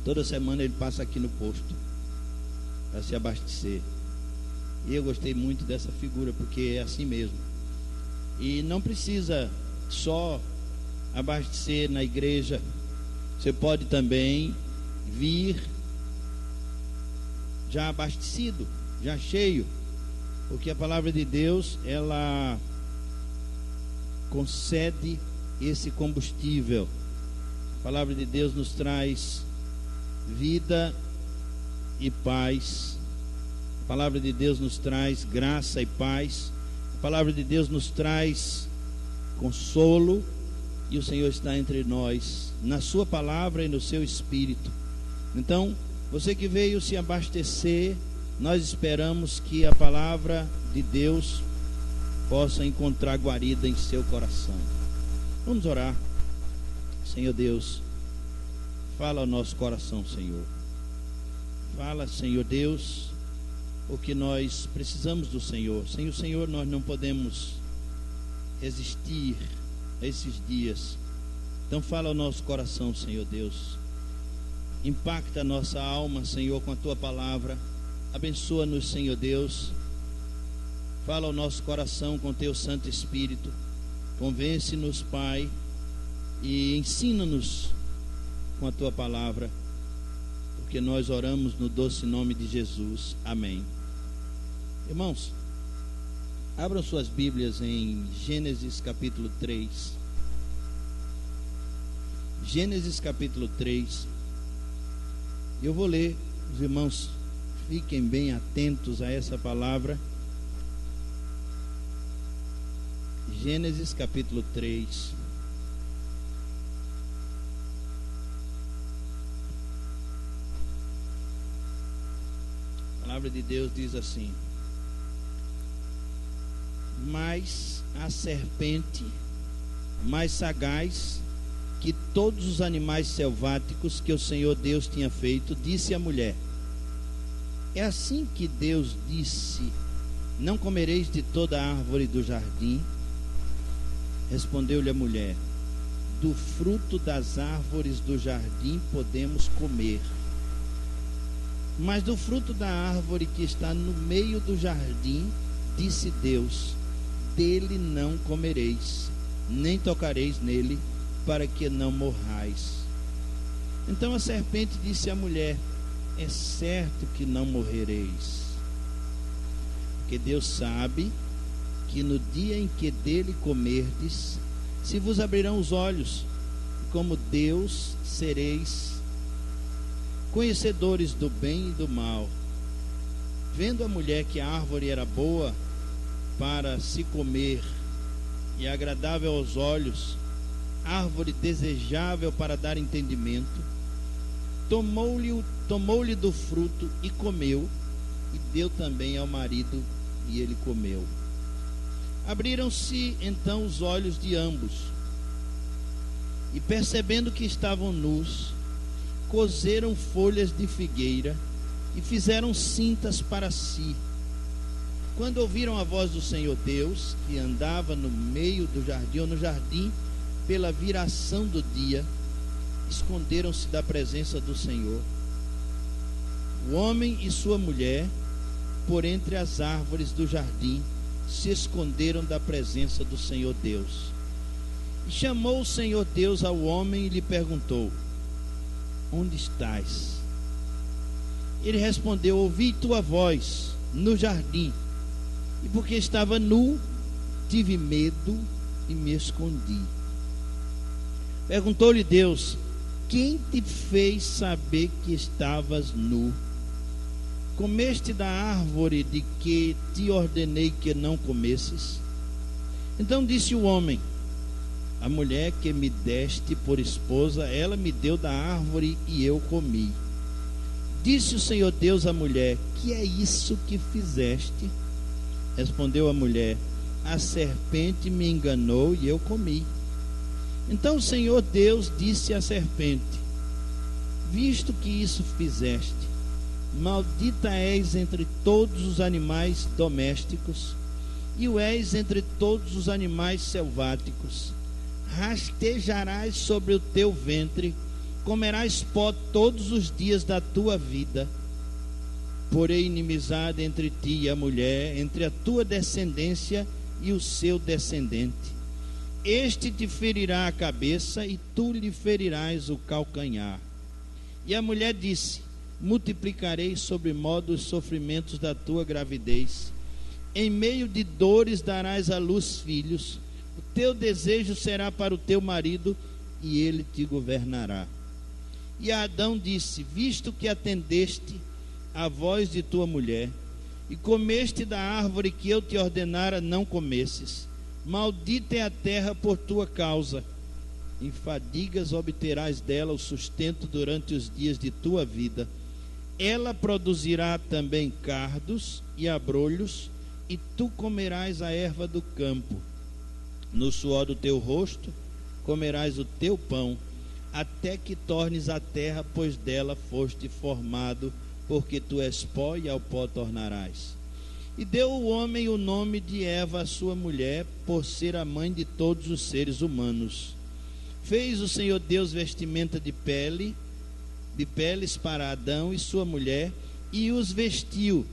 Toda semana ele passa aqui no posto para se abastecer. E eu gostei muito dessa figura, porque é assim mesmo. E não precisa só abastecer na igreja. Você pode também vir já abastecido, já cheio, porque a palavra de Deus, ela concede esse combustível. A palavra de Deus nos traz vida e paz. A palavra de Deus nos traz graça e paz. A palavra de Deus nos traz consolo. E o Senhor está entre nós, na sua palavra e no seu espírito. Então, você que veio se abastecer, nós esperamos que a palavra de Deus possa encontrar guarida em seu coração. Vamos orar. Senhor Deus, fala ao nosso coração, Senhor. Fala, Senhor Deus, porque nós precisamos do Senhor. Sem o Senhor nós não podemos resistir a esses dias. Então fala ao nosso coração, Senhor Deus. Impacta a nossa alma, Senhor, com a Tua palavra. Abençoa-nos, Senhor Deus. Fala ao nosso coração com Teu Santo Espírito. Convence-nos, Pai, e ensina-nos com a Tua palavra, porque nós oramos no doce nome de Jesus. Amém. Irmãos, abram suas Bíblias em Gênesis capítulo 3. Gênesis capítulo 3. Eu vou ler, os irmãos fiquem bem atentos a essa palavra. Gênesis capítulo 3. A palavra de Deus diz assim: mas a serpente, mais sagaz que todos os animais selváticos que o Senhor Deus tinha feito, disse à mulher: é assim que Deus disse: não comereis de toda a árvore do jardim? Respondeu-lhe a mulher: do fruto das árvores do jardim podemos comer, mas do fruto da árvore que está no meio do jardim, disse Deus: dele não comereis, nem tocareis nele, para que não morrais. Então a serpente disse à mulher: é certo que não morrereis, porque Deus sabe que no dia em que dele comerdes, se vos abrirão os olhos, e como Deus sereis conhecedores do bem e do mal. Vendo a mulher que a árvore era boa para se comer e agradável aos olhos, árvore desejável para dar entendimento, tomou-lhe do fruto e comeu, e deu também ao marido, e ele comeu. Abriram-se então os olhos de ambos, e percebendo que estavam nus, coseram folhas de figueira e fizeram cintas para si. Quando ouviram a voz do Senhor Deus, que andava no meio do jardim, ou no jardim, pela viração do dia, esconderam-se da presença do Senhor, o homem e sua mulher, por entre as árvores do jardim, se esconderam da presença do Senhor Deus. E chamou o Senhor Deus ao homem e lhe perguntou: onde estás? Ele respondeu: ouvi tua voz no jardim, e porque estava nu, tive medo e me escondi. Perguntou-lhe Deus: quem te fez saber que estavas nu? Comeste da árvore de que te ordenei que não comesses? Então disse o homem: a mulher que me deste por esposa, ela me deu da árvore e eu comi. Disse o Senhor Deus à mulher: que é isso que fizeste? Respondeu a mulher: a serpente me enganou e eu comi. Então o Senhor Deus disse à serpente: visto que isso fizeste, maldita és entre todos os animais domésticos, e o és entre todos os animais selváticos. Rastejarás sobre o teu ventre, comerás pó todos os dias da tua vida. Porém inimizade entre ti e a mulher, entre a tua descendência e o seu descendente. Este te ferirá a cabeça e tu lhe ferirás o calcanhar. E a mulher disse: multiplicarei sobremodo os sofrimentos da tua gravidez. Em meio de dores darás à luz filhos. O teu desejo será para o teu marido, e ele te governará. E Adão disse: visto que atendeste a voz de tua mulher, e comeste da árvore que eu te ordenara não comesses, maldita é a terra por tua causa. Em fadigas obterás dela o sustento durante os dias de tua vida. Ela produzirá também cardos e abrolhos, e tu comerás a erva do campo. No suor do teu rosto comerás o teu pão, até que tornes a terra, pois dela foste formado, porque tu és pó e ao pó tornarás. E deu o homem o nome de Eva à sua mulher, por ser a mãe de todos os seres humanos. Fez o Senhor Deus vestimenta de peles para Adão e sua mulher, e os vestiu.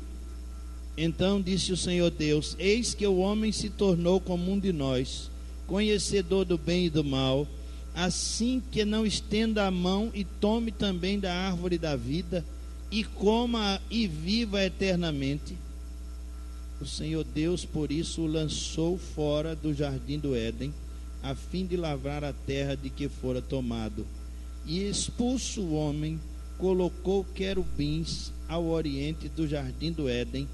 Então disse o Senhor Deus: eis que o homem se tornou como um de nós, conhecedor do bem e do mal, assim que não estenda a mão e tome também da árvore da vida, e coma e viva eternamente. O Senhor Deus, por isso, o lançou fora do jardim do Éden, a fim de lavrar a terra de que fora tomado. E expulso o homem, colocou querubins ao oriente do jardim do Éden,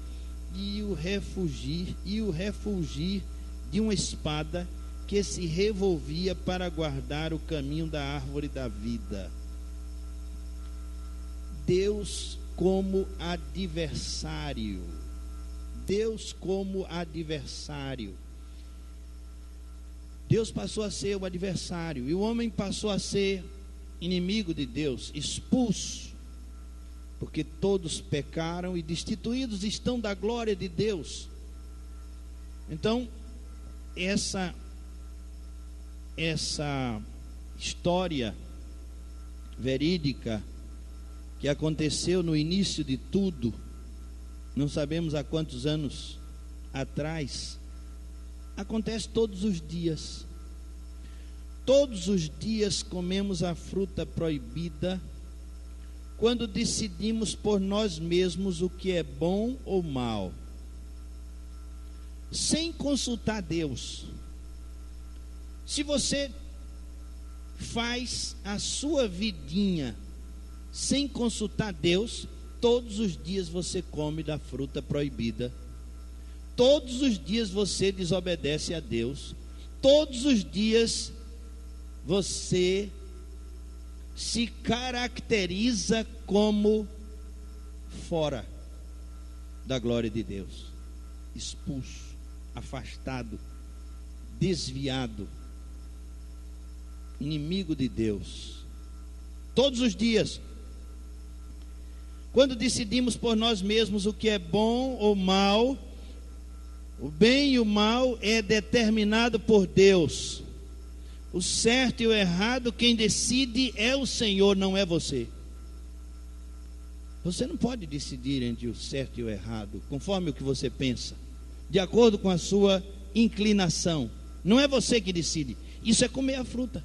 e o refugir de uma espada que se revolvia para guardar o caminho da árvore da vida. Deus como adversário. Deus como adversário. Deus passou a ser o adversário, e o homem passou a ser inimigo de Deus, expulso, porque todos pecaram e destituídos estão da glória de Deus. Então, essa história verídica que aconteceu no início de tudo, não sabemos há quantos anos atrás, acontece todos os dias. Todos os dias comemos a fruta proibida quando decidimos por nós mesmos o que é bom ou mal, sem consultar Deus. Se você faz a sua vidinha sem consultar Deus, todos os dias você come da fruta proibida, todos os dias você desobedece a Deus, todos os dias você se caracteriza como fora da glória de Deus, expulso, afastado, desviado, inimigo de Deus. Todos os dias, quando decidimos por nós mesmos o que é bom ou mal, o bem e o mal é determinado por Deus. O certo e o errado, quem decide é o Senhor, não é você. Você não pode decidir entre o certo e o errado, conforme o que você pensa, de acordo com a sua inclinação. Não é você que decide. Isso é comer a fruta.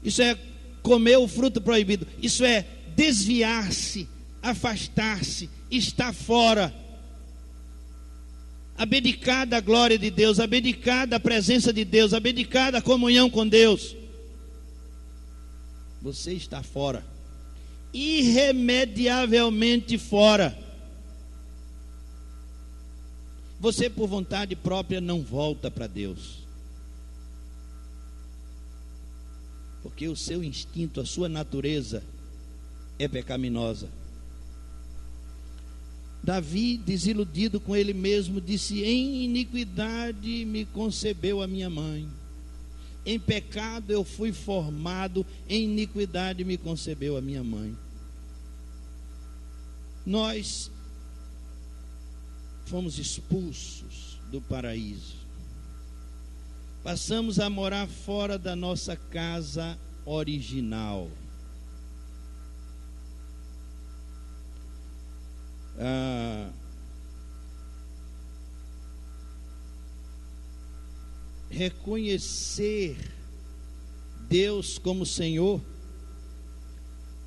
Isso é comer o fruto proibido. Isso é desviar-se, afastar-se, estar fora, abdicar da glória de Deus, abdicar da presença de Deus, abdicar da comunhão com Deus. Você está fora, irremediavelmente fora. Você, por vontade própria, não volta para Deus, porque o seu instinto, a sua natureza é pecaminosa. Davi, desiludido com ele mesmo, disse: em iniquidade me concebeu a minha mãe, em pecado eu fui formado, em iniquidade me concebeu a minha mãe. Nós fomos expulsos do paraíso, passamos a morar fora da nossa casa original. reconhecer Deus como Senhor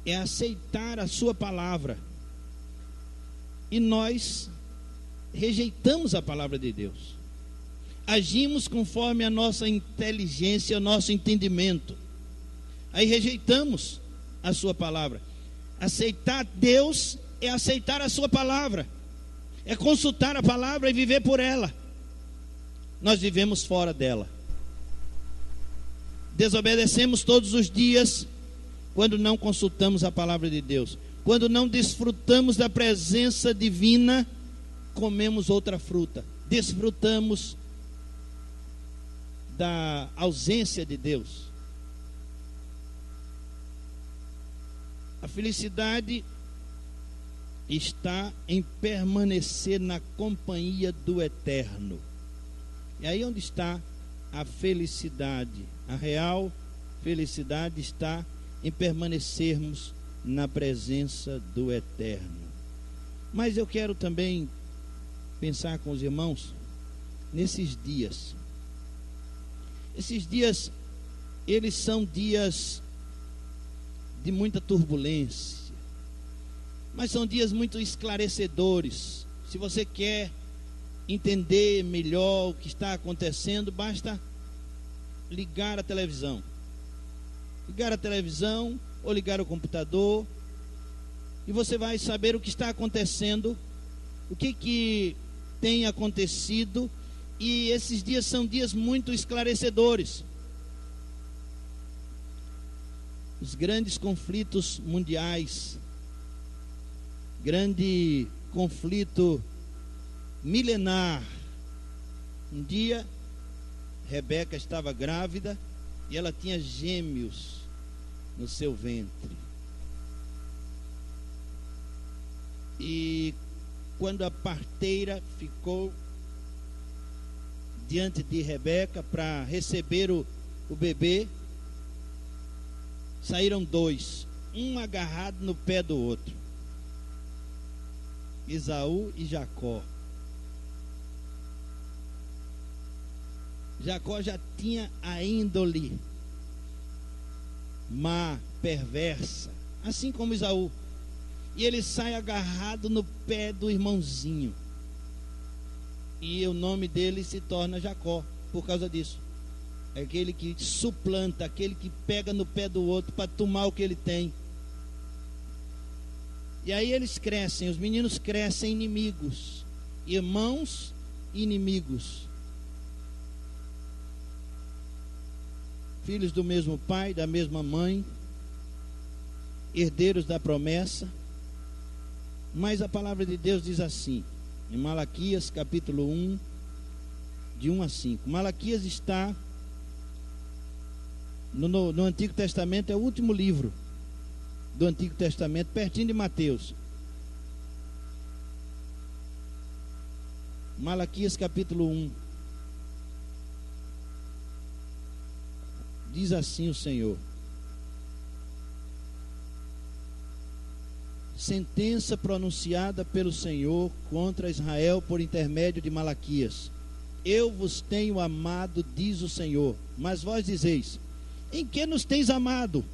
é aceitar a sua palavra. E nós rejeitamos a palavra de Deus. Agimos conforme a nossa inteligência, o nosso entendimento. Aí rejeitamos a sua palavra. Aceitar Deus é aceitar a sua palavra. É consultar a palavra e viver por ela. Nós vivemos fora dela. Desobedecemos todos os dias quando não consultamos a palavra de Deus. Quando não desfrutamos da presença divina, comemos outra fruta. Desfrutamos da ausência de Deus. A felicidade está em permanecer na companhia do Eterno. E aí onde está a felicidade? A real felicidade está em permanecermos na presença do Eterno. Mas eu quero também pensar com os irmãos nesses dias. Esses dias, eles são dias de muita turbulência, mas são dias muito esclarecedores. Se você quer entender melhor o que está acontecendo, basta ligar a televisão. Ligar a televisão ou ligar o computador, e você vai saber o que está acontecendo, o que tem acontecido. E esses dias são dias muito esclarecedores. Os grandes conflitos mundiais, grande conflito milenar. Um dia, Rebeca estava grávida e ela tinha gêmeos no seu ventre. E quando a parteira ficou diante de Rebeca para receber o bebê, saíram dois, um agarrado no pé do outro, Esaú e Jacó. Jacó já tinha a índole má, perversa, assim como Esaú, e ele sai agarrado no pé do irmãozinho, e o nome dele se torna Jacó por causa disso. É aquele que suplanta, aquele que pega no pé do outro para tomar o que ele tem. E aí eles crescem, os meninos crescem inimigos, irmãos inimigos, filhos do mesmo pai, da mesma mãe, herdeiros da promessa. Mas a palavra de Deus diz assim, em Malaquias capítulo 1, de 1 a 5. Malaquias está no Antigo Testamento, é o último livro do Antigo Testamento, pertinho de Mateus. Malaquias capítulo 1. Diz assim o Senhor: sentença pronunciada pelo Senhor contra Israel por intermédio de Malaquias. Eu vos tenho amado, diz o Senhor, mas vós dizeis: em que nos tens amado?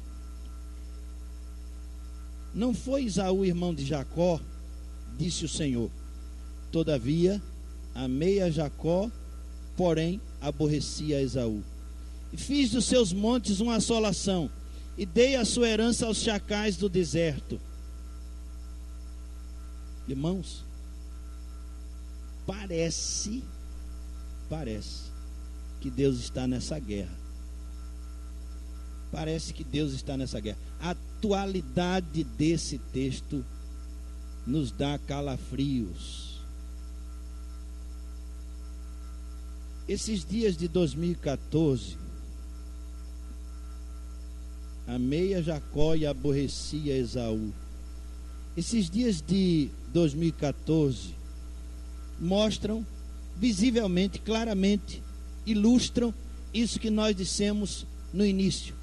Não foi Esaú irmão de Jacó? Disse o Senhor. Todavia amei a Jacó, porém aborreci a Esaú. E fiz dos seus montes uma assolação, e dei a sua herança aos chacais do deserto. Irmãos, parece que Deus está nessa guerra. Parece que Deus está nessa guerra. A atualidade desse texto nos dá calafrios. Esses dias de 2014, amei a Jacó e aborreci a Esaú. Esses dias de 2014 mostram visivelmente, claramente, ilustram isso que nós dissemos no início.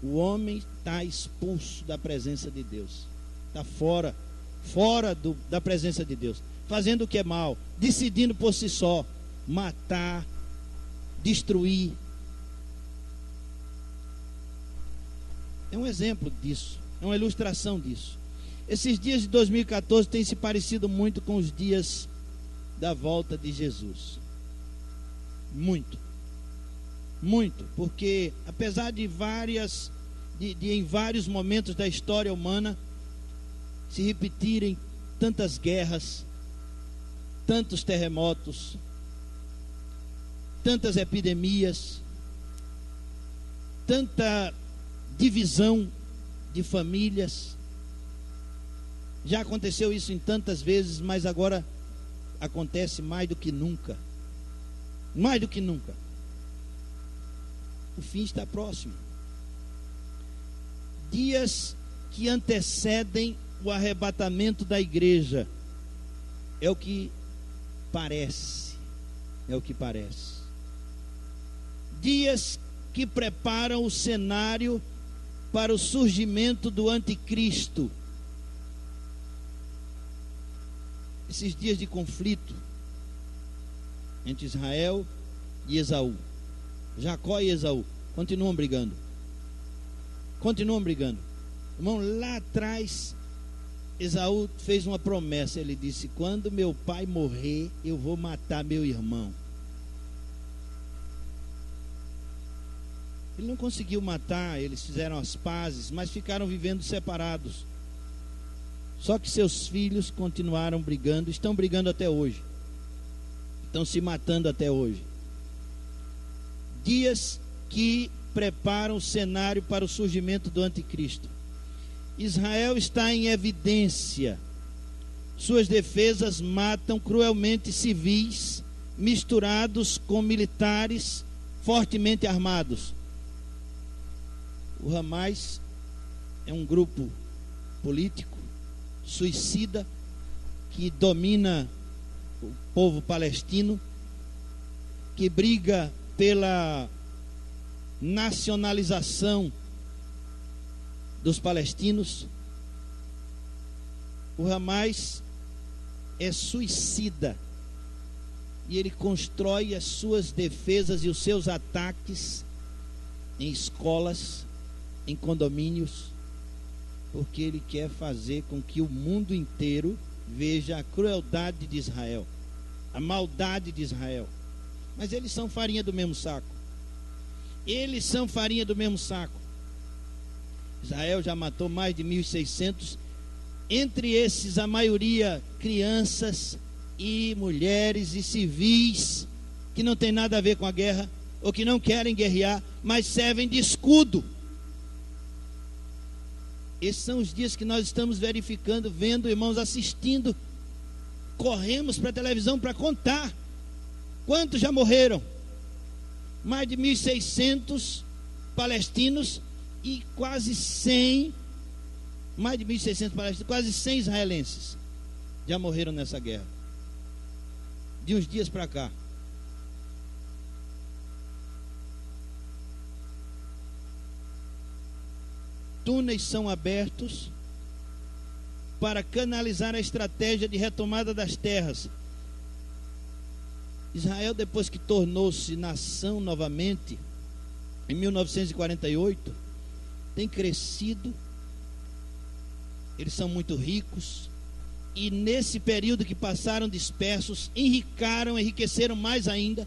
O homem está expulso da presença de Deus, está fora fora da presença de Deus, fazendo o que é mal, decidindo por si só, matar, destruir. É um exemplo disso, é uma ilustração disso. Esses dias de 2014 têm se parecido muito com os dias da volta de Jesus. Muito, porque apesar de em vários momentos da história humana se repetirem tantas guerras, tantos terremotos, tantas epidemias, tanta divisão de famílias, já aconteceu isso em tantas vezes, mas agora acontece mais do que nunca. Mais do que nunca. O fim está próximo. Dias que antecedem o arrebatamento da igreja. É o que parece. É o que parece. Dias que preparam o cenário para o surgimento do anticristo. Esses dias de conflito entre Israel e Esaú, Jacó e Esaú, continuam brigando. Irmão, lá atrás Esaú fez uma promessa. Ele disse: quando meu pai morrer, eu vou matar meu irmão. Ele não conseguiu matar, eles fizeram as pazes, mas ficaram vivendo separados. Só que seus filhos continuaram brigando, estão brigando até hoje. Estão se matando até hoje. Dias que preparam o cenário para o surgimento do anticristo. Israel está em evidência. Suas defesas matam cruelmente civis, misturados com militares fortemente armados. O Hamas é um grupo político suicida que domina o povo palestino, que briga pela nacionalização dos palestinos. O Hamas é suicida e ele constrói as suas defesas e os seus ataques em escolas, em condomínios, porque ele quer fazer com que o mundo inteiro veja a crueldade de Israel, a maldade de Israel. Mas eles são farinha do mesmo saco. Eles são farinha do mesmo saco. Israel já matou mais de 1.600. Entre esses, a maioria crianças e mulheres e civis que não tem nada a ver com a guerra, ou que não querem guerrear, mas servem de escudo. Esses são os dias que nós estamos verificando, vendo, irmãos, assistindo. Corremos para a televisão para contar quantos já morreram. Mais de 1.600 palestinos e quase 100, mais de 1.600 palestinos, quase 100 israelenses já morreram nessa guerra. De uns dias para cá. Túneis são abertos para canalizar a estratégia de retomada das terras. Israel, depois que tornou-se nação novamente, em 1948, tem crescido. Eles são muito ricos. E nesse período que passaram dispersos, enriqueceram mais ainda.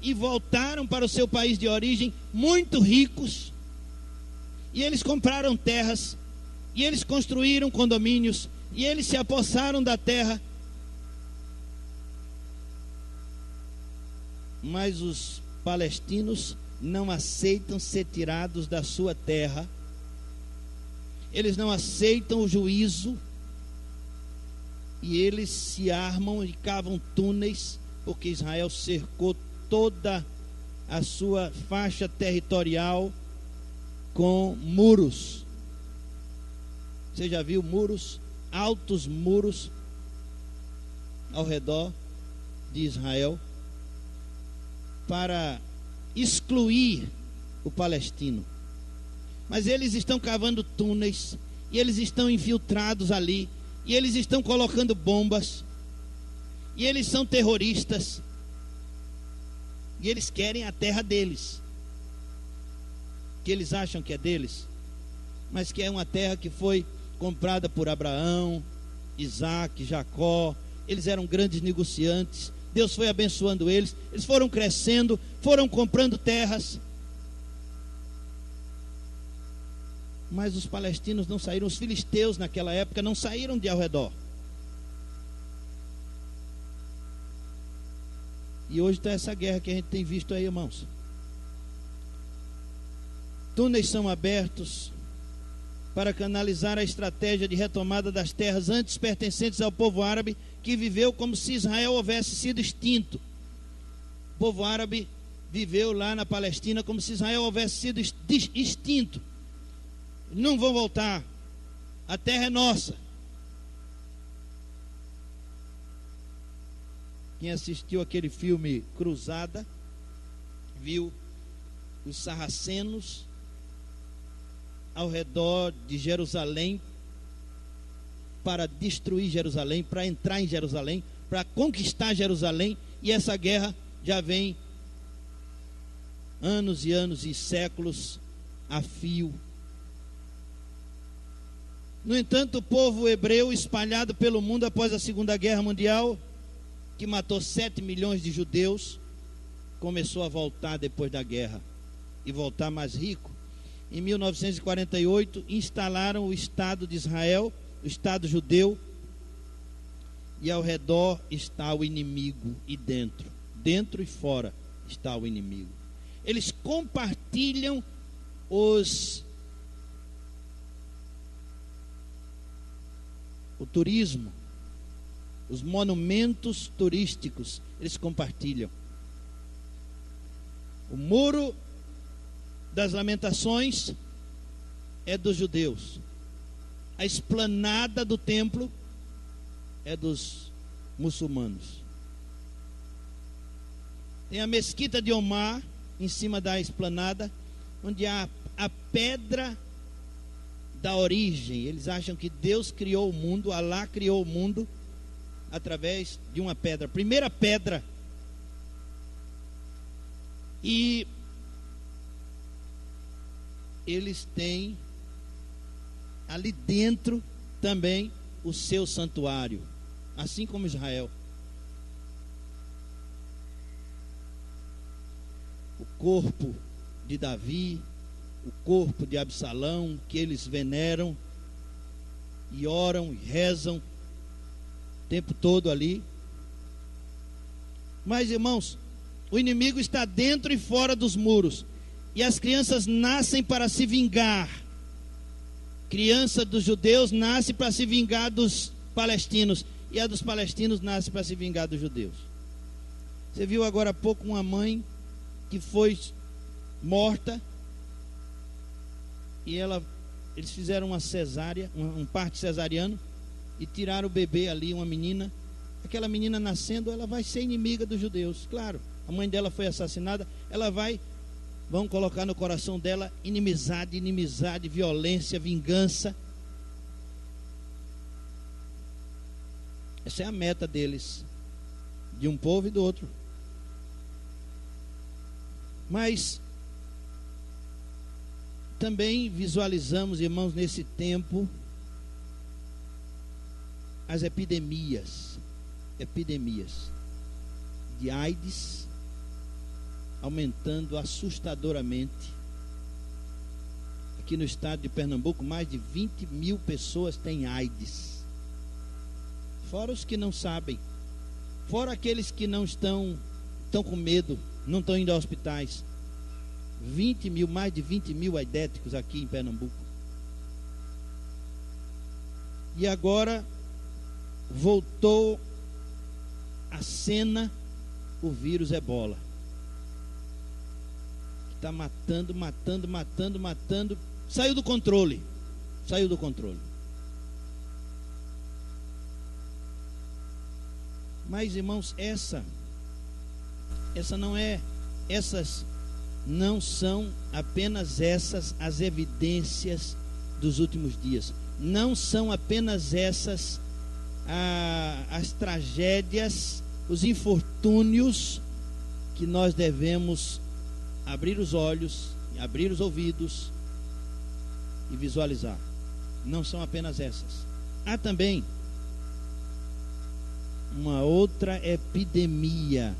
E voltaram para o seu país de origem muito ricos. E eles compraram terras, e eles construíram condomínios, e eles se apossaram da terra. Mas os palestinos não aceitam ser tirados da sua terra. Eles não aceitam o juízo. E eles se armam e cavam túneis, porque Israel cercou toda a sua faixa territorial com muros. Você já viu muros? Altos muros ao redor de Israel, para excluir o palestino. Mas eles estão cavando túneis, e eles estão infiltrados ali, e eles estão colocando bombas, e eles são terroristas, e eles querem a terra deles, que eles acham que é deles, mas que é uma terra que foi comprada por Abraão, Isaac, Jacó. Eles eram grandes negociantes, Deus foi abençoando eles, eles foram crescendo, foram comprando terras. Mas os palestinos não saíram, os filisteus naquela época não saíram de ao redor. E hoje está essa guerra que a gente tem visto aí, irmãos. Túneis são abertos para canalizar a estratégia de retomada das terras antes pertencentes ao povo árabe, que viveu como se Israel houvesse sido extinto. O povo árabe viveu lá na Palestina como se Israel houvesse sido extinto. Não vão voltar, a terra é nossa. Quem assistiu aquele filme Cruzada viu os sarracenos ao redor de Jerusalém para destruir Jerusalém, para entrar em Jerusalém, para conquistar Jerusalém. E essa guerra já vem anos e anos e séculos a fio. No entanto, o povo hebreu espalhado pelo mundo após a Segunda Guerra Mundial, que matou 7 milhões de judeus, começou a voltar depois da guerra, e voltar mais rico. Em 1948, instalaram o Estado de Israel, o Estado judeu, e ao redor está o inimigo, e dentro e fora está o inimigo. Eles compartilham o turismo, os monumentos turísticos, eles compartilham. O Muro das Lamentações é dos judeus. A esplanada do templo é dos muçulmanos. Tem a Mesquita de Omar em cima da esplanada, onde há a pedra da origem. Eles acham que Deus criou o mundo, Alá criou o mundo através de uma pedra, a primeira pedra. E eles têm ali dentro também o seu santuário, assim como Israel. O corpo de Davi, o corpo de Absalão, que eles veneram e oram e rezam o tempo todo ali. Mas, irmãos, o inimigo está dentro e fora dos muros, e as crianças nascem para se vingar. Criança dos judeus nasce para se vingar dos palestinos, e a dos palestinos nasce para se vingar dos judeus. Você viu agora há pouco uma mãe que foi morta, e eles fizeram uma cesárea, um parto cesariano, e tiraram o bebê ali, uma menina. Aquela menina nascendo, ela vai ser inimiga dos judeus, claro. A mãe dela foi assassinada, vão colocar no coração dela inimizade, violência, vingança. Essa é a meta deles, de um povo e do outro. Mas também visualizamos, irmãos, nesse tempo, as epidemias de AIDS aumentando assustadoramente. Aqui no estado de Pernambuco, mais de 20 mil pessoas têm AIDS, fora os que não sabem, fora aqueles que não estão com medo, não estão indo a hospitais. 20 mil, mais de 20 mil aidéticos aqui em Pernambuco. E agora voltou à cena o vírus Ebola, que está matando. Saiu do controle. Mas, irmãos, essas não são apenas essas as evidências dos últimos dias. Não são apenas essas as tragédias, os infortúnios que nós devemos abrir os olhos, abrir os ouvidos e visualizar. Não são apenas essas. Há também uma outra epidemia,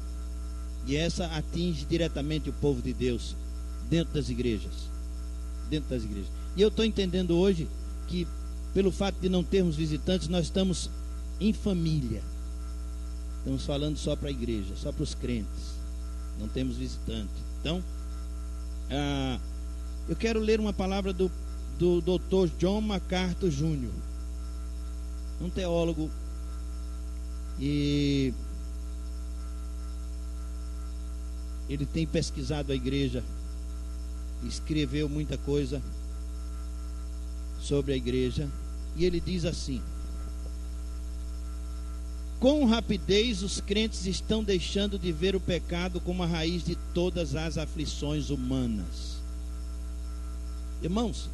e essa atinge diretamente o povo de Deus dentro das igrejas. E eu estou entendendo hoje que, pelo fato de não termos visitantes, nós estamos em família. Estamos falando só para a igreja, só para os crentes. Não temos visitante. Então, eu quero ler uma palavra do Dr. John MacArthur Jr., um teólogo, e ele tem pesquisado a igreja, escreveu muita coisa sobre a igreja, e ele diz assim: com rapidez os crentes estão deixando de ver o pecado como a raiz de todas as aflições humanas. Irmãos,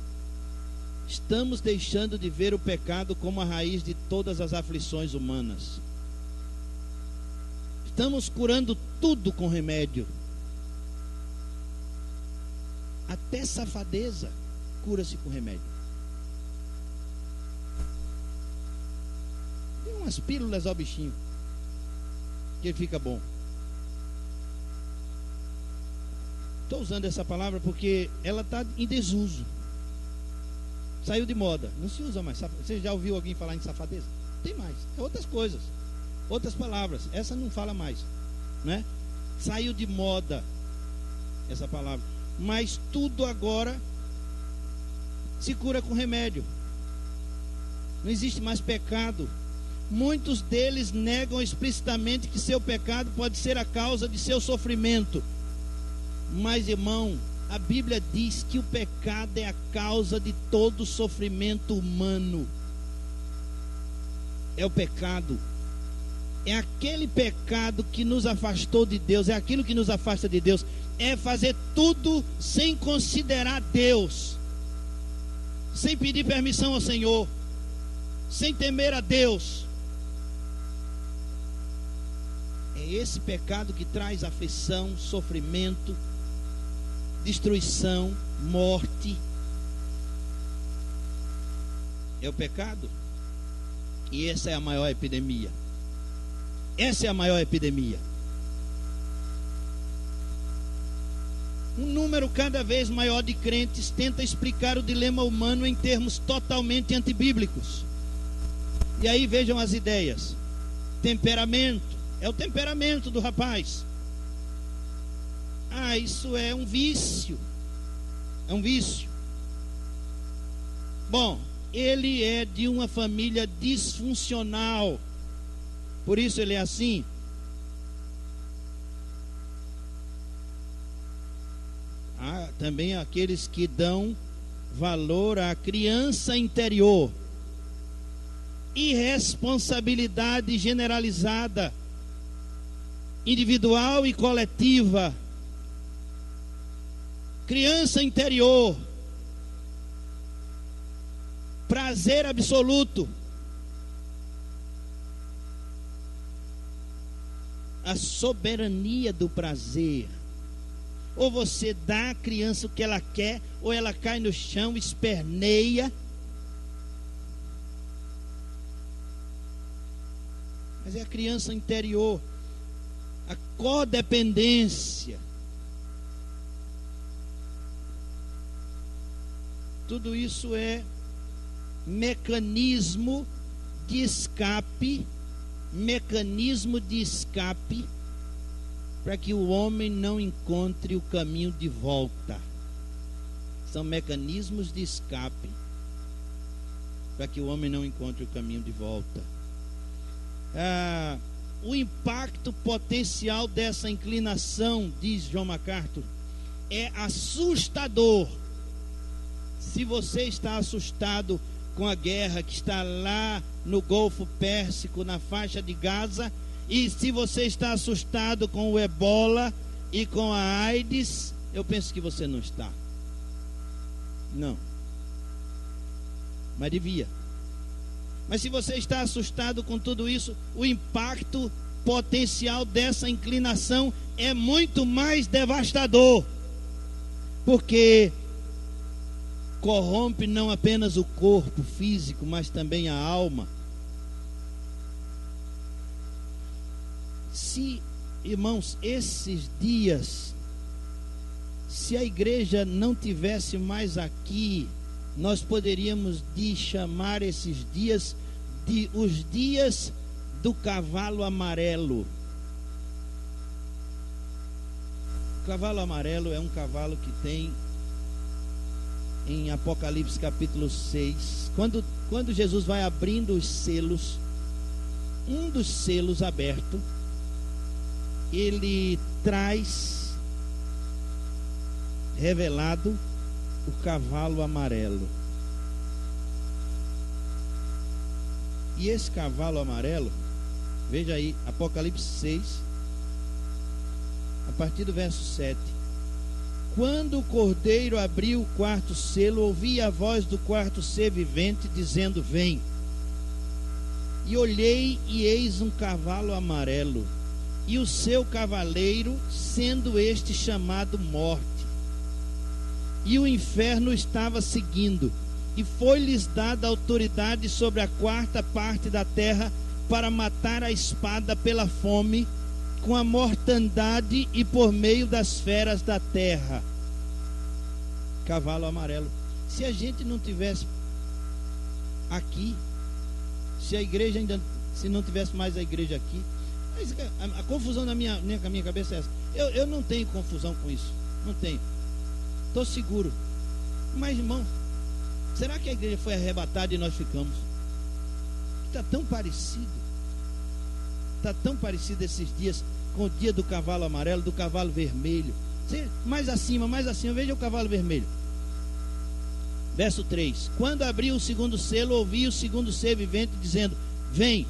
estamos deixando de ver o pecado como a raiz de todas as aflições humanas. Estamos curando tudo com remédio. Até safadeza cura-se com remédio. Dê umas pílulas ao bichinho, que ele fica bom. Estou usando essa palavra porque ela está em desuso. Saiu de moda, não se usa mais. Você já ouviu alguém falar em safadeza? Não tem mais, é outras coisas, outras palavras. Essa não fala mais, né? Saiu de moda essa palavra. Mas tudo agora se cura com remédio. Não existe mais pecado. Muitos deles negam explicitamente que seu pecado pode ser a causa de seu sofrimento. Mas, irmão, a Bíblia diz que o pecado é a causa de todo sofrimento humano. É o pecado. É aquele pecado que nos afastou de Deus. É aquilo que nos afasta de Deus. É fazer tudo sem considerar Deus, sem pedir permissão ao Senhor, sem temer a Deus. É esse pecado que traz aflição, sofrimento, destruição, morte. É o pecado. E essa é a maior epidemia. Essa é a maior epidemia. Um número cada vez maior de crentes tenta explicar o dilema humano em termos totalmente antibíblicos. E aí vejam as ideias. Temperamento. É o temperamento do rapaz. Isso é um vício. É um vício. Bom, ele é de uma família disfuncional. Por isso ele é assim. Há também aqueles que dão valor à criança interior. Irresponsabilidade generalizada, individual e coletiva. Criança interior. Prazer absoluto. A soberania do prazer. Ou você dá à criança o que ela quer, ou ela cai no chão, esperneia. Mas é a criança interior. A codependência. Tudo isso é mecanismo de escape. Mecanismo de escape para que o homem não encontre o caminho de volta. São mecanismos de escape para que o homem não encontre o caminho de volta. O impacto potencial dessa inclinação, diz John MacArthur, é assustador. Se você está assustado com a guerra que está lá no Golfo Pérsico, na faixa de Gaza, e se você está assustado com o Ebola e com a AIDS, eu penso que você não está. Não. Mas devia. Mas se você está assustado com tudo isso, o impacto potencial dessa inclinação é muito mais devastador, porque corrompe não apenas o corpo físico, mas também a alma. Se, irmãos, esses dias, se a igreja não tivesse mais aqui, nós poderíamos chamar esses dias de os dias do cavalo amarelo. O cavalo amarelo é um cavalo que tem em Apocalipse capítulo 6, quando Jesus vai abrindo os selos, um dos selos aberto, ele traz revelado o cavalo amarelo. E esse cavalo amarelo, veja aí, Apocalipse 6, a partir do verso 7. Quando o cordeiro abriu o quarto selo, ouvi a voz do quarto ser vivente dizendo: vem. E olhei, e eis um cavalo amarelo, e o seu cavaleiro, sendo este chamado Morte. E o inferno estava seguindo, e foi-lhes dada autoridade sobre a quarta parte da terra para matar a espada pela fome, com a mortandade e por meio das feras da terra. Cavalo amarelo. Se a gente não tivesse aqui, se a igreja ainda, se não tivesse mais a igreja aqui, a confusão na minha cabeça é essa. Eu não tenho confusão com isso, não tenho. Estou seguro. Mas, irmão, será que a igreja foi arrebatada e nós ficamos? Está tão parecido. Está tão parecido esses dias com o dia do cavalo amarelo, do cavalo vermelho. Mais acima, veja o cavalo vermelho. Verso 3. Quando abriu o segundo selo, ouvi o segundo ser vivente dizendo: vem.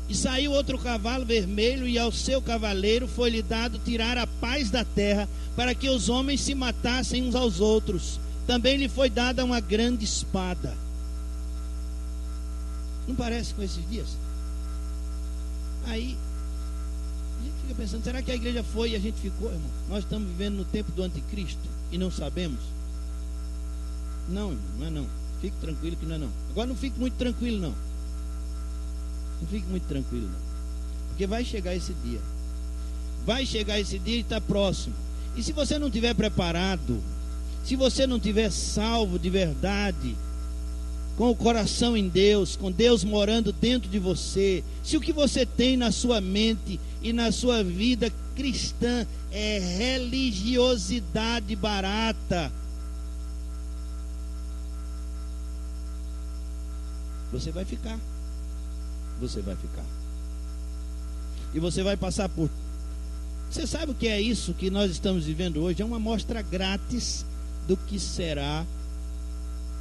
E saiu outro cavalo vermelho, e ao seu cavaleiro foi-lhe dado tirar a paz da terra, para que os homens se matassem uns aos outros. Também lhe foi dada uma grande espada. Não parece com esses dias? Aí a gente fica pensando, será que a igreja foi e a gente ficou, irmão? Nós estamos vivendo no tempo do anticristo e não sabemos? Não, irmão, não é não. Fique tranquilo que não é não. Agora não fique muito tranquilo não. Não fique muito tranquilo não. Porque vai chegar esse dia. Vai chegar esse dia e está próximo. E se você não estiver preparado, se você não estiver salvo de verdade, com o coração em Deus, com Deus morando dentro de você, se o que você tem na sua mente e na sua vida cristã é religiosidade barata, você vai ficar. Você vai ficar. E você vai passar por... Você sabe o que é isso que nós estamos vivendo hoje? É uma amostra grátis do que será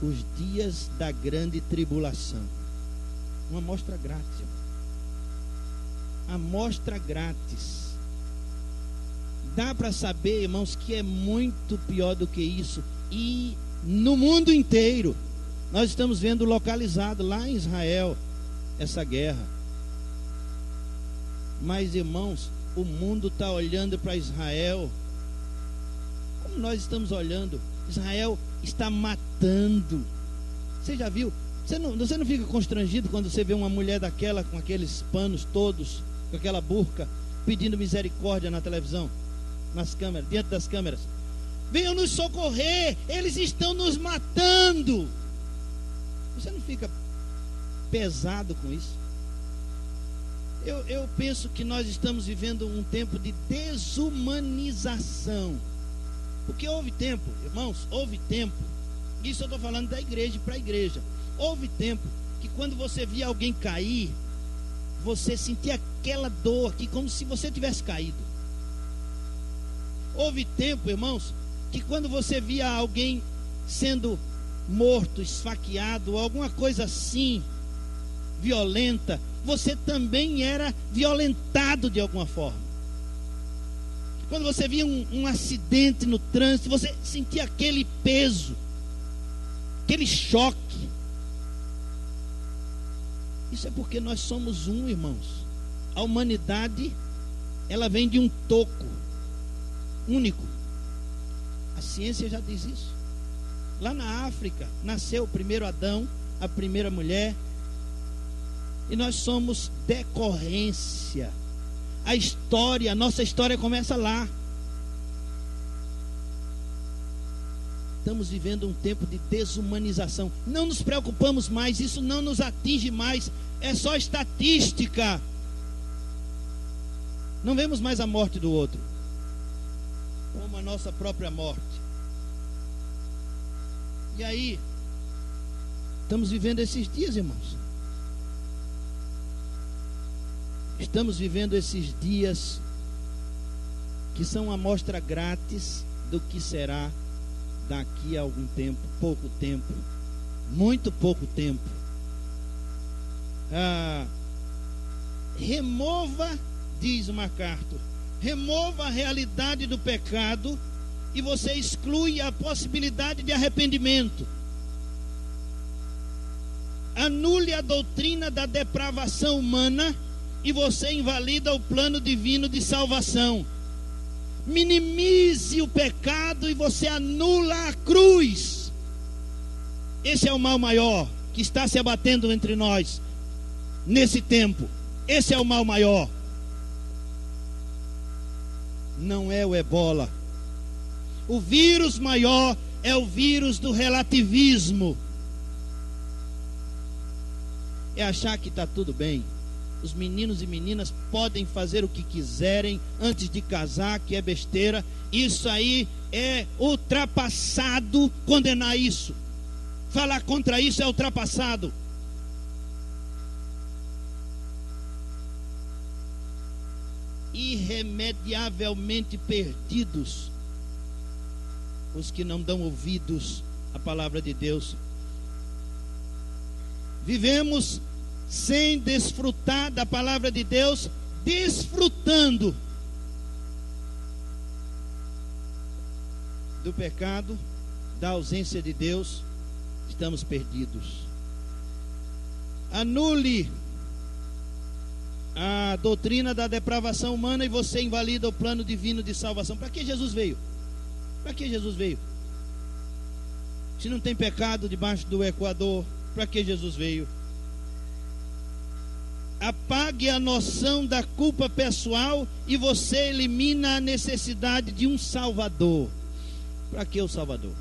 os dias da grande tribulação. Uma amostra grátis. Amostra grátis. Dá para saber, irmãos, que é muito pior do que isso. E no mundo inteiro, nós estamos vendo localizado lá em Israel essa guerra. Mas, irmãos, o mundo está olhando para Israel como nós estamos olhando. Israel está matando. Você já viu? Você não fica constrangido quando você vê uma mulher daquela com aqueles panos todos, com aquela burca, pedindo misericórdia na televisão, nas câmeras, diante das câmeras? Venham nos socorrer, eles estão nos matando. Você não fica pesado com isso? Eu penso que nós estamos vivendo um tempo de desumanização. Porque houve tempo, irmãos, houve tempo. Isso eu estou falando da igreja para a igreja. Houve tempo que quando você via alguém cair, você sentia aquela dor aqui, como se você tivesse caído. Houve tempo, irmãos, que quando você via alguém sendo morto, esfaqueado, alguma coisa assim, violenta, você também era violentado de alguma forma. Quando você via um acidente no trânsito, você sentia aquele peso, aquele choque. Isso é porque nós somos um, irmãos. A humanidade, ela vem de um toco único. A ciência já diz isso. Lá na África nasceu o primeiro Adão, a primeira mulher, e nós somos decorrência. A nossa história começa lá. Estamos vivendo um tempo de desumanização. Não nos preocupamos mais, isso não nos atinge mais. É só estatística. Não vemos mais a morte do outro como a nossa própria morte. E aí, estamos vivendo esses dias, irmãos. Estamos vivendo esses dias que são uma amostra grátis do que será daqui a algum tempo, pouco tempo, muito pouco tempo. Remova, diz o MacArthur, remova a realidade do pecado e você exclui a possibilidade de arrependimento. Anule a doutrina da depravação humana e você invalida o plano divino de salvação. Minimize o pecado e você anula a cruz. Esse é o mal maior que está se abatendo entre nós nesse tempo. Esse é o mal maior. Não é o ebola. O vírus maior é o vírus do relativismo. É achar que está tudo bem. Os meninos e meninas podem fazer o que quiserem antes de casar, que é besteira. Isso aí é ultrapassado. Condenar isso, falar contra isso é ultrapassado. Irremediavelmente perdidos os que não dão ouvidos à palavra de Deus. Vivemos sem desfrutar da palavra de Deus, desfrutando do pecado, da ausência de Deus. Estamos perdidos. Anule a doutrina da depravação humana e você invalida o plano divino de salvação. Para que Jesus veio? Para que Jesus veio? Se não tem pecado debaixo do Equador, para que Jesus veio? Apague a noção da culpa pessoal e você elimina a necessidade de um Salvador. Para que o Salvador?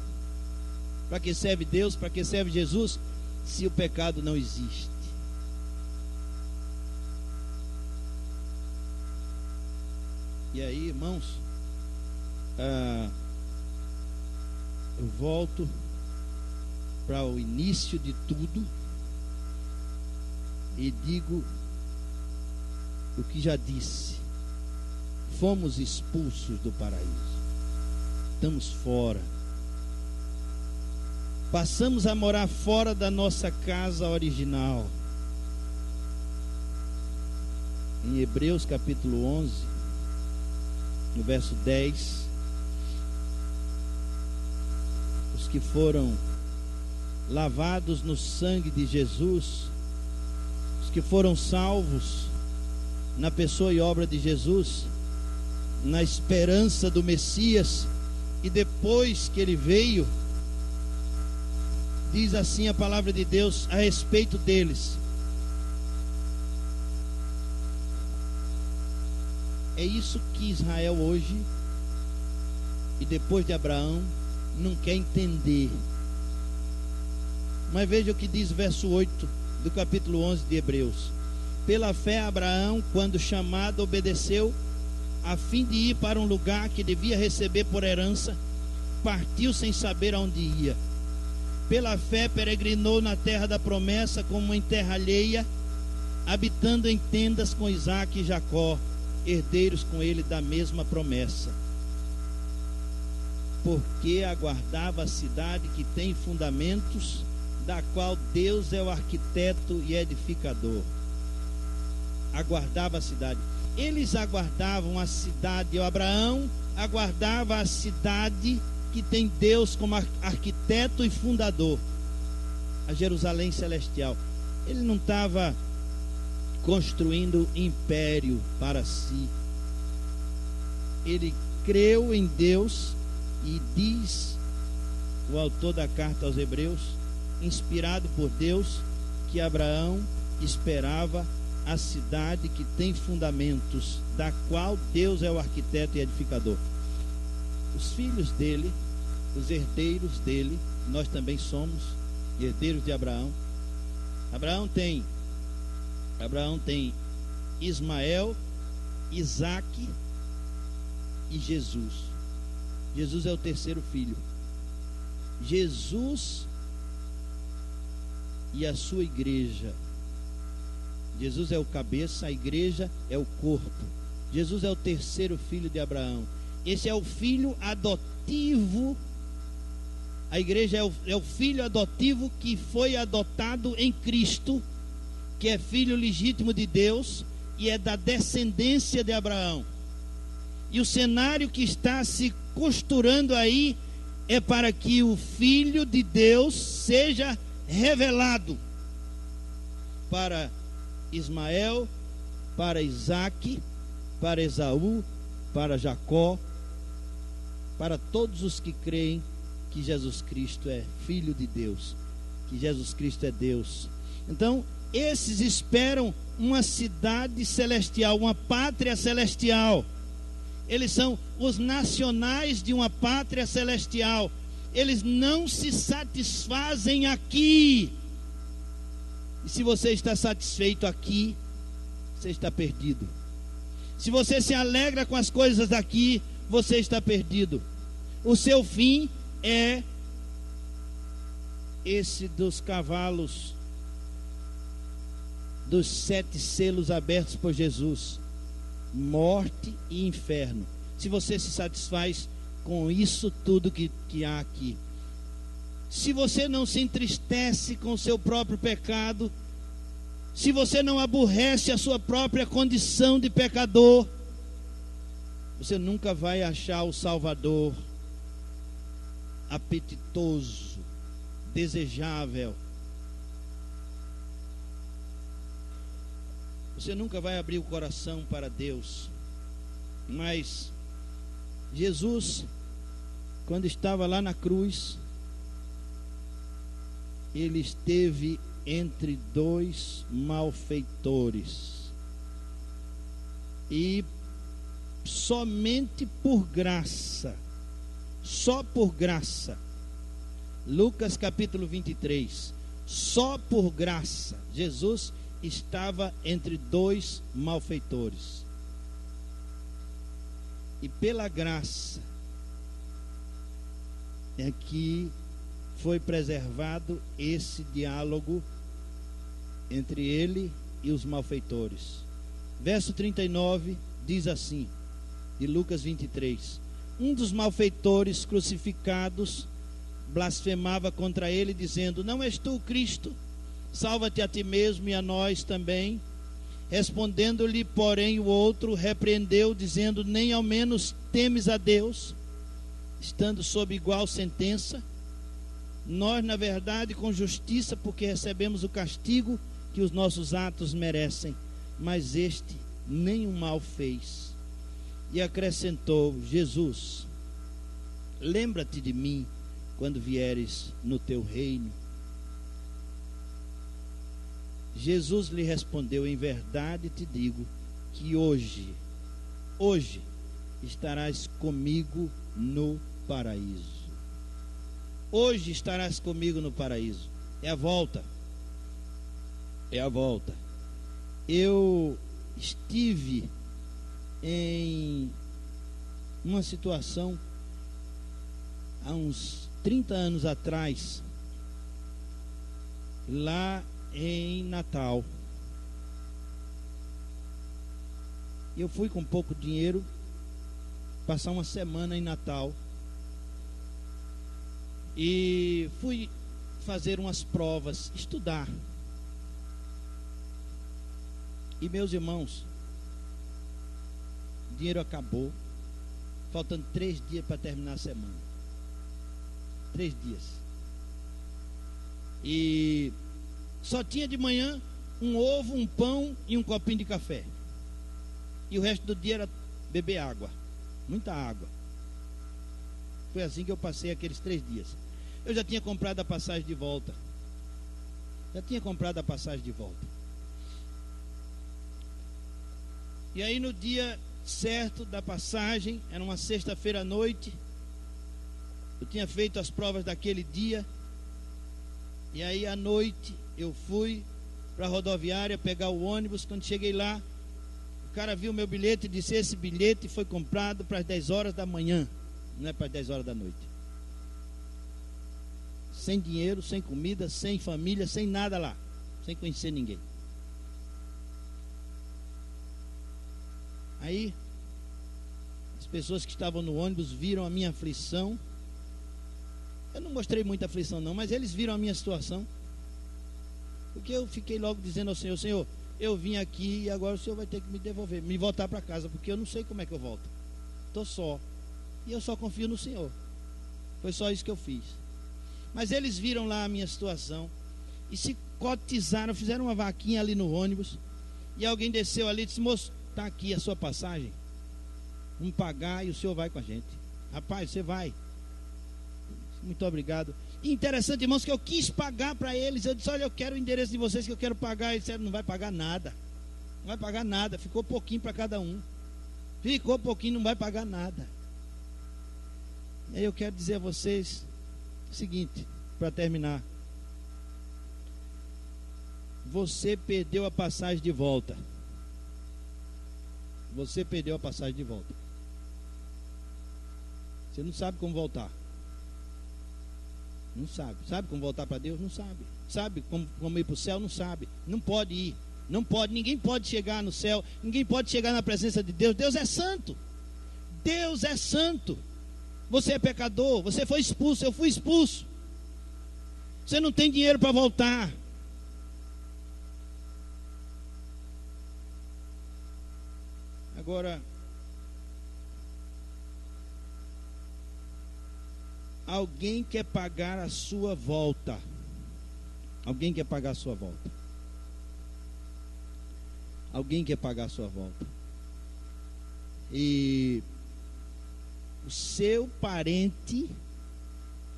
Para que serve Deus? Para que serve Jesus? Se o pecado não existe. E aí, irmãos, eu volto para o início de tudo e digo o que já disse: fomos expulsos do paraíso, estamos fora, passamos a morar fora da nossa casa original. Em Hebreus capítulo 11, no verso 10, os que foram lavados no sangue de Jesus, os que foram salvos na pessoa e obra de Jesus, na esperança do Messias, e depois que ele veio, diz assim a palavra de Deus a respeito deles: é isso que Israel hoje, e depois de Abraão, não quer entender. Mas veja o que diz o verso 8 do capítulo 11 de Hebreus: pela fé Abraão, quando chamado, obedeceu, a fim de ir para um lugar que devia receber por herança, partiu sem saber aonde ia. Pela fé peregrinou na terra da promessa como em terra alheia, habitando em tendas com Isaque e Jacó, herdeiros com ele da mesma promessa. Porque aguardava a cidade que tem fundamentos, da qual Deus é o arquiteto e edificador. Aguardava a cidade. Eles aguardavam a cidade. O Abraão aguardava a cidade que tem Deus como arquiteto e fundador, a Jerusalém celestial. Ele não estava construindo império para si. Ele creu em Deus e diz o autor da carta aos Hebreus, inspirado por Deus, que Abraão esperava a cidade que tem fundamentos, da qual Deus é o arquiteto e edificador. Os filhos dele, os herdeiros dele, nós também somos herdeiros de Abraão. Abraão tem Ismael, Isaque e Jesus. Jesus é o terceiro filho. Jesus e a sua igreja. Jesus é o cabeça, a igreja é o corpo. Jesus é o terceiro filho de Abraão. Esse é o filho adotivo. A igreja é o filho adotivo que foi adotado em Cristo, que é filho legítimo de Deus e é da descendência de Abraão. E o cenário que está se costurando aí é para que o Filho de Deus seja revelado para Ismael, para Isaque, para Esaú, para Jacó, para todos os que creem que Jesus Cristo é Filho de Deus, que Jesus Cristo é Deus. Então, esses esperam uma cidade celestial, uma pátria celestial. Eles são os nacionais de uma pátria celestial. Eles não se satisfazem aqui. E se você está satisfeito aqui, você está perdido. Se você se alegra com as coisas daqui, você está perdido. O seu fim é esse dos cavalos, dos 7 selos abertos por Jesus: morte e inferno. Se você se satisfaz com isso tudo que há aqui, se você não se entristece com o seu próprio pecado, se você não aborrece a sua própria condição de pecador, você nunca vai achar o Salvador apetitoso, desejável. Você nunca vai abrir o coração para Deus. Mas Jesus, quando estava lá na cruz, ele esteve entre 2 malfeitores. E somente por graça, só por graça, Lucas capítulo 23, só por graça, Jesus estava entre 2 malfeitores. E pela graça é que foi preservado esse diálogo entre ele e os malfeitores. Verso 39 diz assim, de Lucas 23: um dos malfeitores crucificados blasfemava contra ele, dizendo: não és tu o Cristo? Salva-te a ti mesmo e a nós também. Respondendo-lhe, porém, o outro repreendeu, dizendo: nem ao menos temes a Deus, estando sob igual sentença? Nós, na verdade, com justiça, porque recebemos o castigo que os nossos atos merecem, mas este nenhum mal fez. E acrescentou: Jesus, lembra-te de mim quando vieres no teu reino. Jesus lhe respondeu: em verdade te digo que hoje estarás comigo no paraíso. Hoje estarás comigo no paraíso. É a volta. É a volta. Eu estive em uma situação há uns 30 anos atrás, lá em Natal. Eu fui com pouco dinheiro passar uma semana em Natal e fui fazer umas provas, estudar. E meus irmãos, o dinheiro acabou, faltando 3 dias para terminar a semana. 3 dias. E só tinha de manhã um ovo, um pão e um copinho de café. E o resto do dia era beber água, muita água. Foi assim que eu passei aqueles 3 dias. Eu já tinha comprado a passagem de volta. E aí no dia certo da passagem, era uma sexta-feira à noite, eu tinha feito as provas daquele dia. E aí à noite eu fui para a rodoviária pegar o ônibus. Quando cheguei lá, o cara viu meu bilhete e disse: esse bilhete foi comprado para as 10 horas da manhã, não é para as 10 horas da noite. Sem dinheiro, sem comida, sem família, sem nada lá, sem conhecer ninguém. Aí as pessoas que estavam no ônibus viram a minha aflição. Eu não mostrei muita aflição não, mas eles viram a minha situação. Porque eu fiquei logo dizendo ao Senhor: Senhor, eu vim aqui e agora o Senhor vai ter que me devolver, me voltar para casa, porque eu não sei como é que eu volto. Estou só. E eu só confio no Senhor. Foi só isso que eu fiz. Mas eles viram lá a minha situação e se cotizaram, fizeram uma vaquinha ali no ônibus. E alguém desceu ali e disse: moço, está aqui a sua passagem, vamos pagar e o senhor vai com a gente. Rapaz, você vai. Muito obrigado. E interessante, irmãos, que eu quis pagar para eles. Eu disse: olha, eu quero o endereço de vocês que eu quero pagar. Eles disseram: não vai pagar nada. Não vai pagar nada. Ficou pouquinho para cada um. Ficou pouquinho, não vai pagar nada. E aí eu quero dizer a vocês o seguinte, para terminar: você perdeu a passagem de volta. Você perdeu a passagem de volta. Você não sabe como voltar. Não sabe. Sabe como voltar para Deus? Não sabe. Sabe como ir para o céu? Não sabe. Não pode ir. Não pode. Ninguém pode chegar no céu. Ninguém pode chegar na presença de Deus. Deus é santo. Deus é santo. Você é pecador. Você foi expulso. Eu fui expulso. Você não tem dinheiro para voltar. Agora, alguém quer pagar a sua volta. Alguém quer pagar a sua volta. Alguém quer pagar a sua volta. E o seu parente,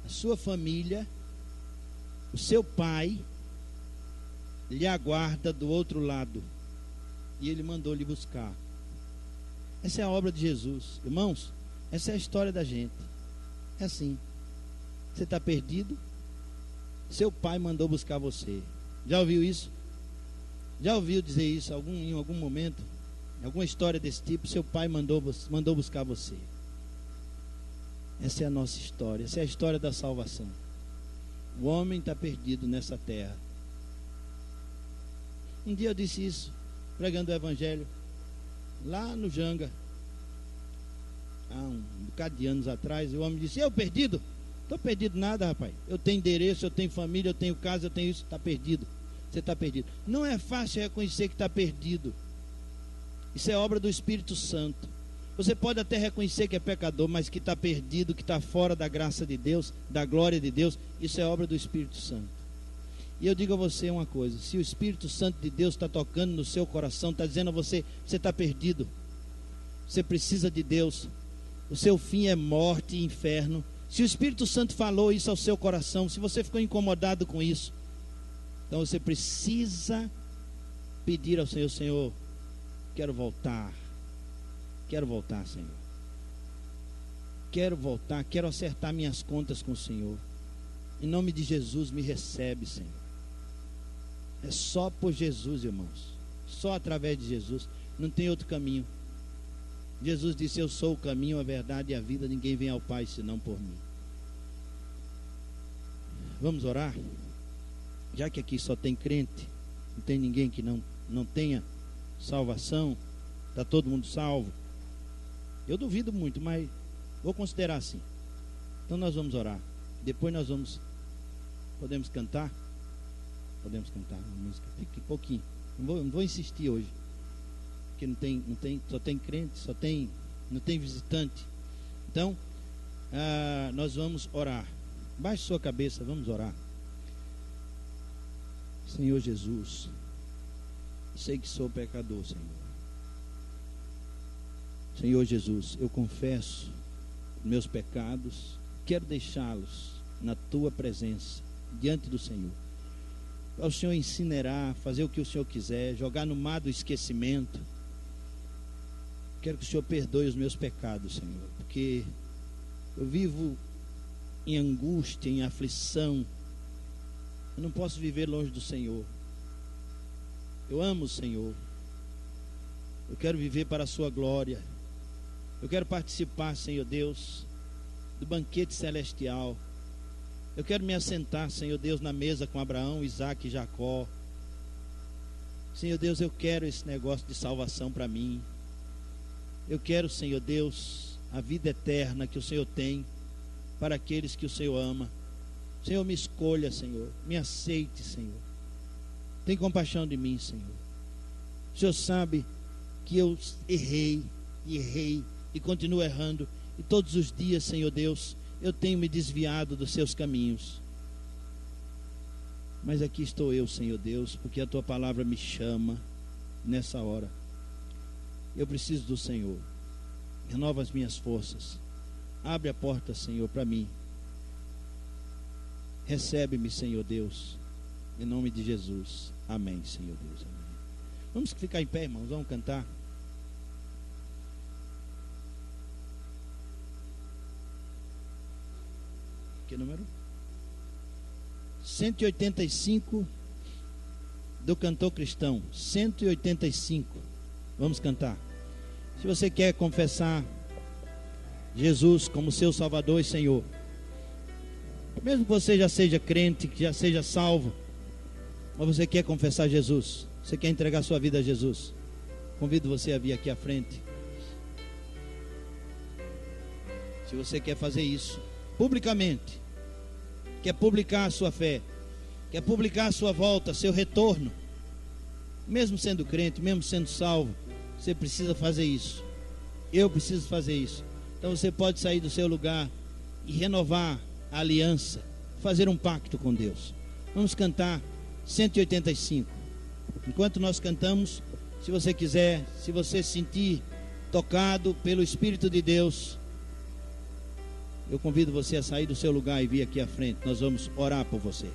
a sua família, o seu pai, lhe aguarda do outro lado. E ele mandou lhe buscar. Essa é a obra de Jesus. Irmãos, essa é a história da gente. É assim. Você está perdido? Seu pai mandou buscar você. Já ouviu isso? Já ouviu dizer isso em algum momento? Em alguma história desse tipo? Seu pai mandou buscar você. Essa é a nossa história. Essa é a história da salvação. O homem está perdido nessa terra. Um dia eu disse isso, pregando o evangelho lá no Janga, há um bocado de anos atrás. O homem disse: eu perdido? Estou perdido nada, rapaz. Eu tenho endereço, eu tenho família, eu tenho casa, eu tenho isso. Está perdido. Você está perdido. Não é fácil reconhecer que está perdido. Isso é obra do Espírito Santo. Você pode até reconhecer que é pecador, mas que está perdido, que está fora da graça de Deus, da glória de Deus, isso é obra do Espírito Santo. E eu digo a você uma coisa: se o Espírito Santo de Deus está tocando no seu coração, está dizendo a você: você está perdido, você precisa de Deus, o seu fim é morte e inferno. Se o Espírito Santo falou isso ao seu coração, se você ficou incomodado com isso, então você precisa pedir ao Senhor: Senhor, quero voltar, Senhor, quero voltar, quero acertar minhas contas com o Senhor. Em nome de Jesus, me recebe, Senhor. É só por Jesus, irmãos. Só através de Jesus. Não tem outro caminho. Jesus disse: eu sou o caminho, a verdade e a vida. Ninguém vem ao Pai senão por mim. Vamos orar? Já que aqui só tem crente, não tem ninguém que não tenha salvação. Está todo mundo salvo. Eu duvido muito, mas vou considerar assim. Então nós vamos orar. Depois nós podemos cantar. Podemos cantar uma música. Fique um pouquinho. Não vou insistir hoje. Porque só tem crente, não tem visitante. Então, nós vamos orar. Baixe sua cabeça, vamos orar. Senhor Jesus, Sei que sou pecador, Senhor. Senhor Jesus, eu confesso meus pecados, quero deixá-los na tua presença, diante do Senhor. Para o Senhor incinerar, fazer o que o Senhor quiser, jogar no mar do esquecimento. Quero que o Senhor perdoe os meus pecados, Senhor, porque eu vivo em angústia, em aflição. Eu não posso viver longe do Senhor. Eu amo o Senhor. Eu quero viver para a sua glória. Eu quero participar, Senhor Deus, do banquete celestial. Eu quero me assentar, Senhor Deus, na mesa com Abraão, Isaque e Jacó. Senhor Deus, eu quero esse negócio de salvação para mim. Eu quero, Senhor Deus, a vida eterna que o Senhor tem para aqueles que o Senhor ama. Senhor, me escolha, Senhor, me aceite, Senhor. Tem compaixão de mim, Senhor. O Senhor sabe que eu errei e continuo errando. E todos os dias, Senhor Deus, eu tenho me desviado dos seus caminhos. Mas aqui estou eu, Senhor Deus, porque a tua palavra me chama nessa hora. Eu preciso do Senhor. Renova as minhas forças. Abre a porta, Senhor, para mim. Recebe-me, Senhor Deus, em nome de Jesus. Amém, Senhor Deus. Amém. Vamos ficar em pé, irmãos, vamos cantar. Que número? 185 do Cantor Cristão. 185. Vamos cantar. Se você quer confessar Jesus como seu Salvador e Senhor, mesmo que você já seja crente, que já seja salvo, mas você quer confessar Jesus, você quer entregar sua vida a Jesus, convido você a vir aqui à frente. Se você quer fazer isso publicamente, quer publicar a sua fé, quer publicar a sua volta, seu retorno, mesmo sendo crente, mesmo sendo salvo, você precisa fazer isso. Eu preciso fazer isso. Então você pode sair do seu lugar e renovar a aliança, fazer um pacto com Deus. Vamos cantar 185. Enquanto nós cantamos, se você quiser, se você se sentir tocado pelo Espírito de Deus, eu convido você a sair do seu lugar e vir aqui à frente. Nós vamos orar por você.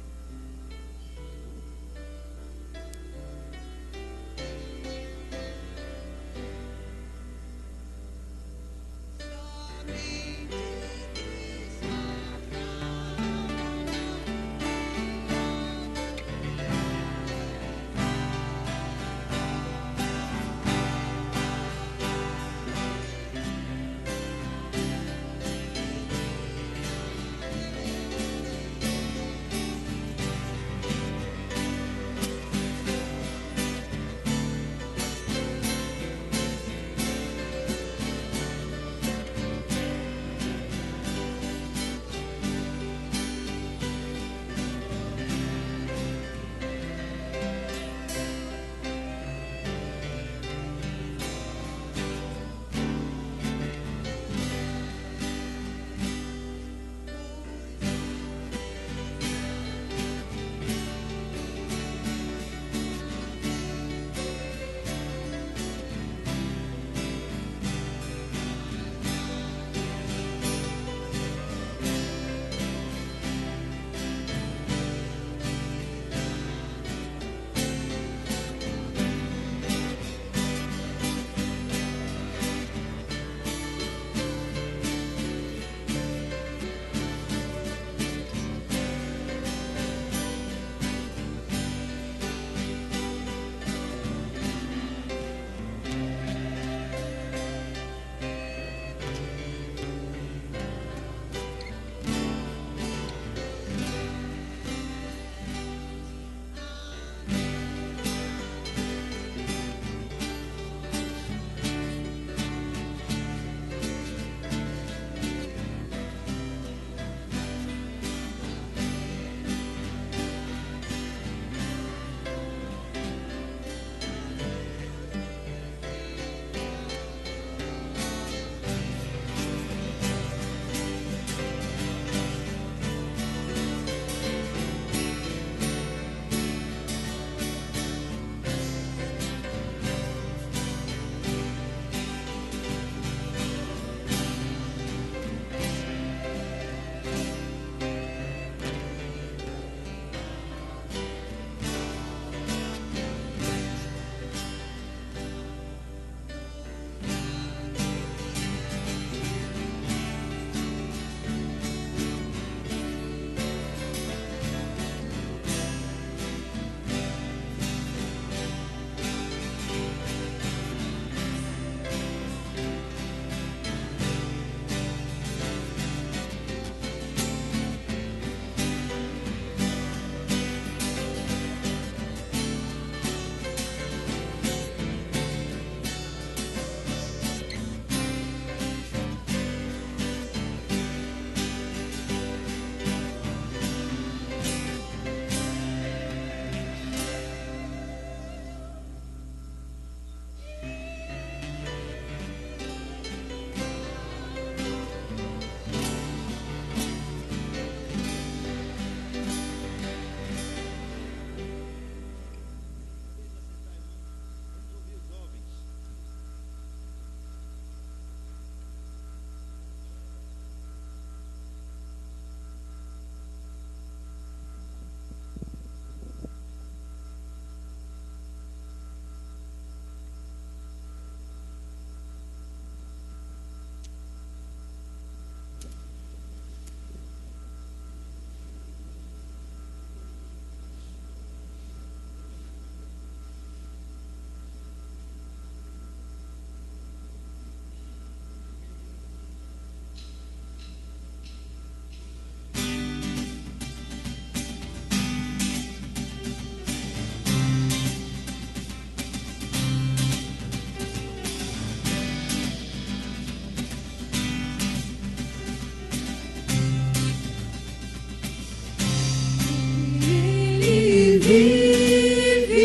vive,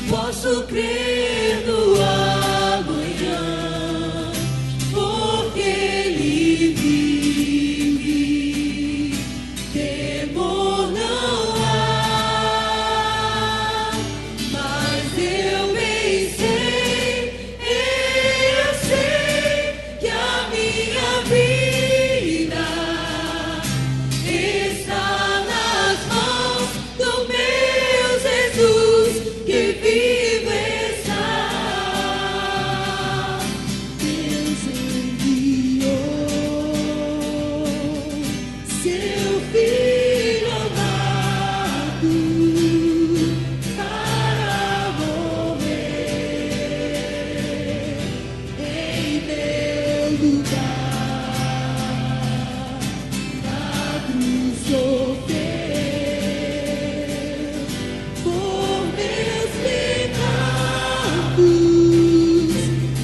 posso crer no amanhã, porque Ele vive, temor não há, mas eu bem sei que a minha vida está nas mãos do meu Jesus, que vive está. Deus enviou seu Filho amado para morrer em meu lugar, na cruz sofreu por meus pecados,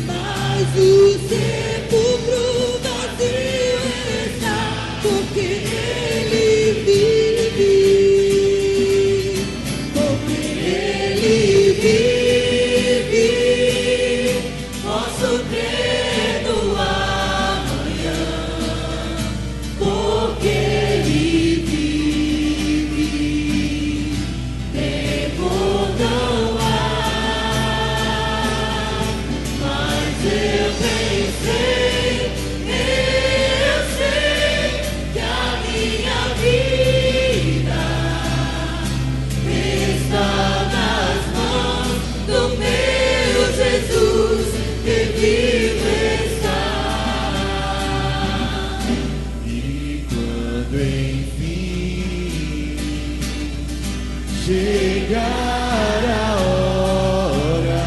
mas o sepulcro vazio está, porque Ele vive, porque Ele vive, posso crer no amanhã, porque Ele vive, temor não há, mas eu bem sei que a minha vida está nas mãos do meu Jesus, que vive está. E quando enfim chegar a hora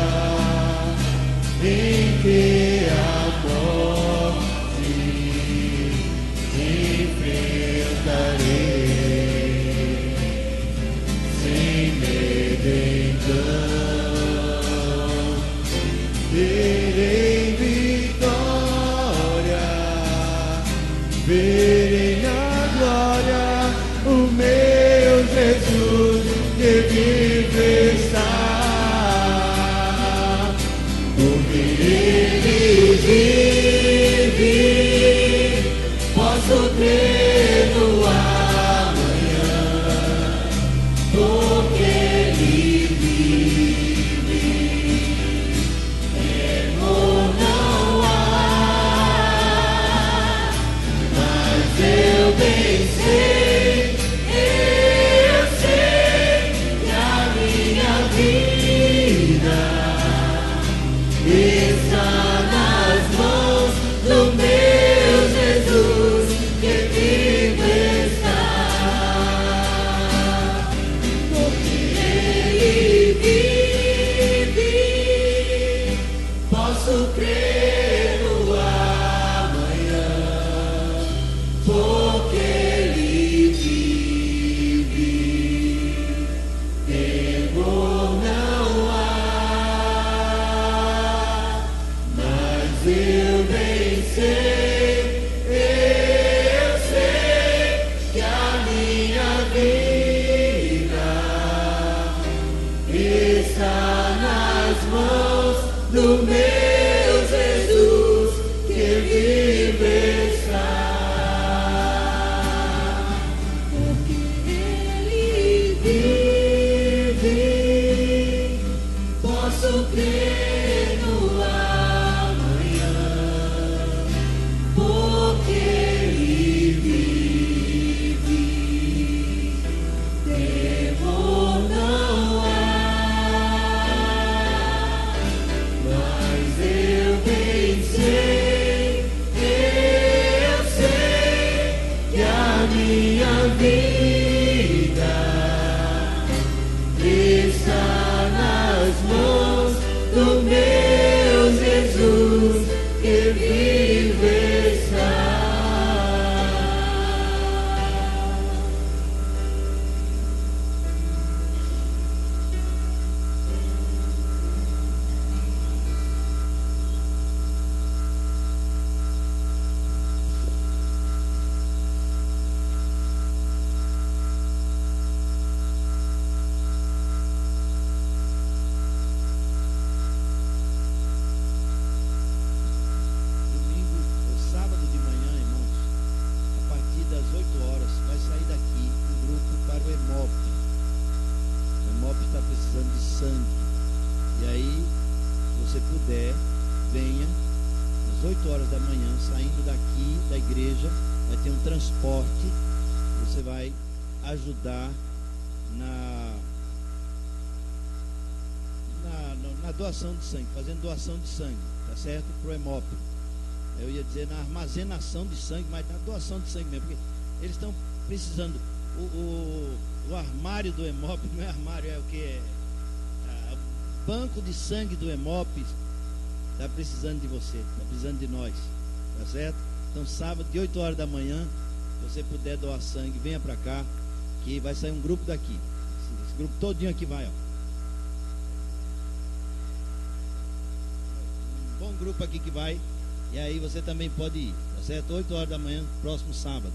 em que a morte enfrentarei, sem medo então terei vitória, verei na glória o meu Jesus, que vive está, porque Ele Vive, posso crer no amanhã, porque Ele vive, temor não há, mas eu bem sei que a minha vida está nas mãos do meu Jesus, que vive está, porque Ele vive, posso crer no amanhã, porque Ele vive, temor não há, mas eu bem sei que a minha vida está nas mãos do meu Jesus, que vive está, porque Ele vive, posso crer no amanhã, porque Ele vive, temor não há, mas eu bem sei que a minha vida está nas mãos do E aí, se você puder, venha às 8 horas da manhã, saindo daqui da igreja, vai ter um transporte, você vai ajudar na doação de sangue, fazendo doação de sangue, tá certo? Pro Hemop. Eu ia dizer na armazenação de sangue, mas na doação de sangue mesmo, porque eles estão precisando. O armário do Hemop não é armário, é o que é? Banco de sangue do Hemop está precisando de você, está precisando de nós, tá certo? Então sábado de 8 horas da manhã, se você puder doar sangue, venha para cá, que vai sair um grupo daqui. Esse grupo todinho aqui vai, ó. Um bom grupo aqui que vai. E aí você também pode ir, tá certo? 8 horas da manhã, próximo sábado.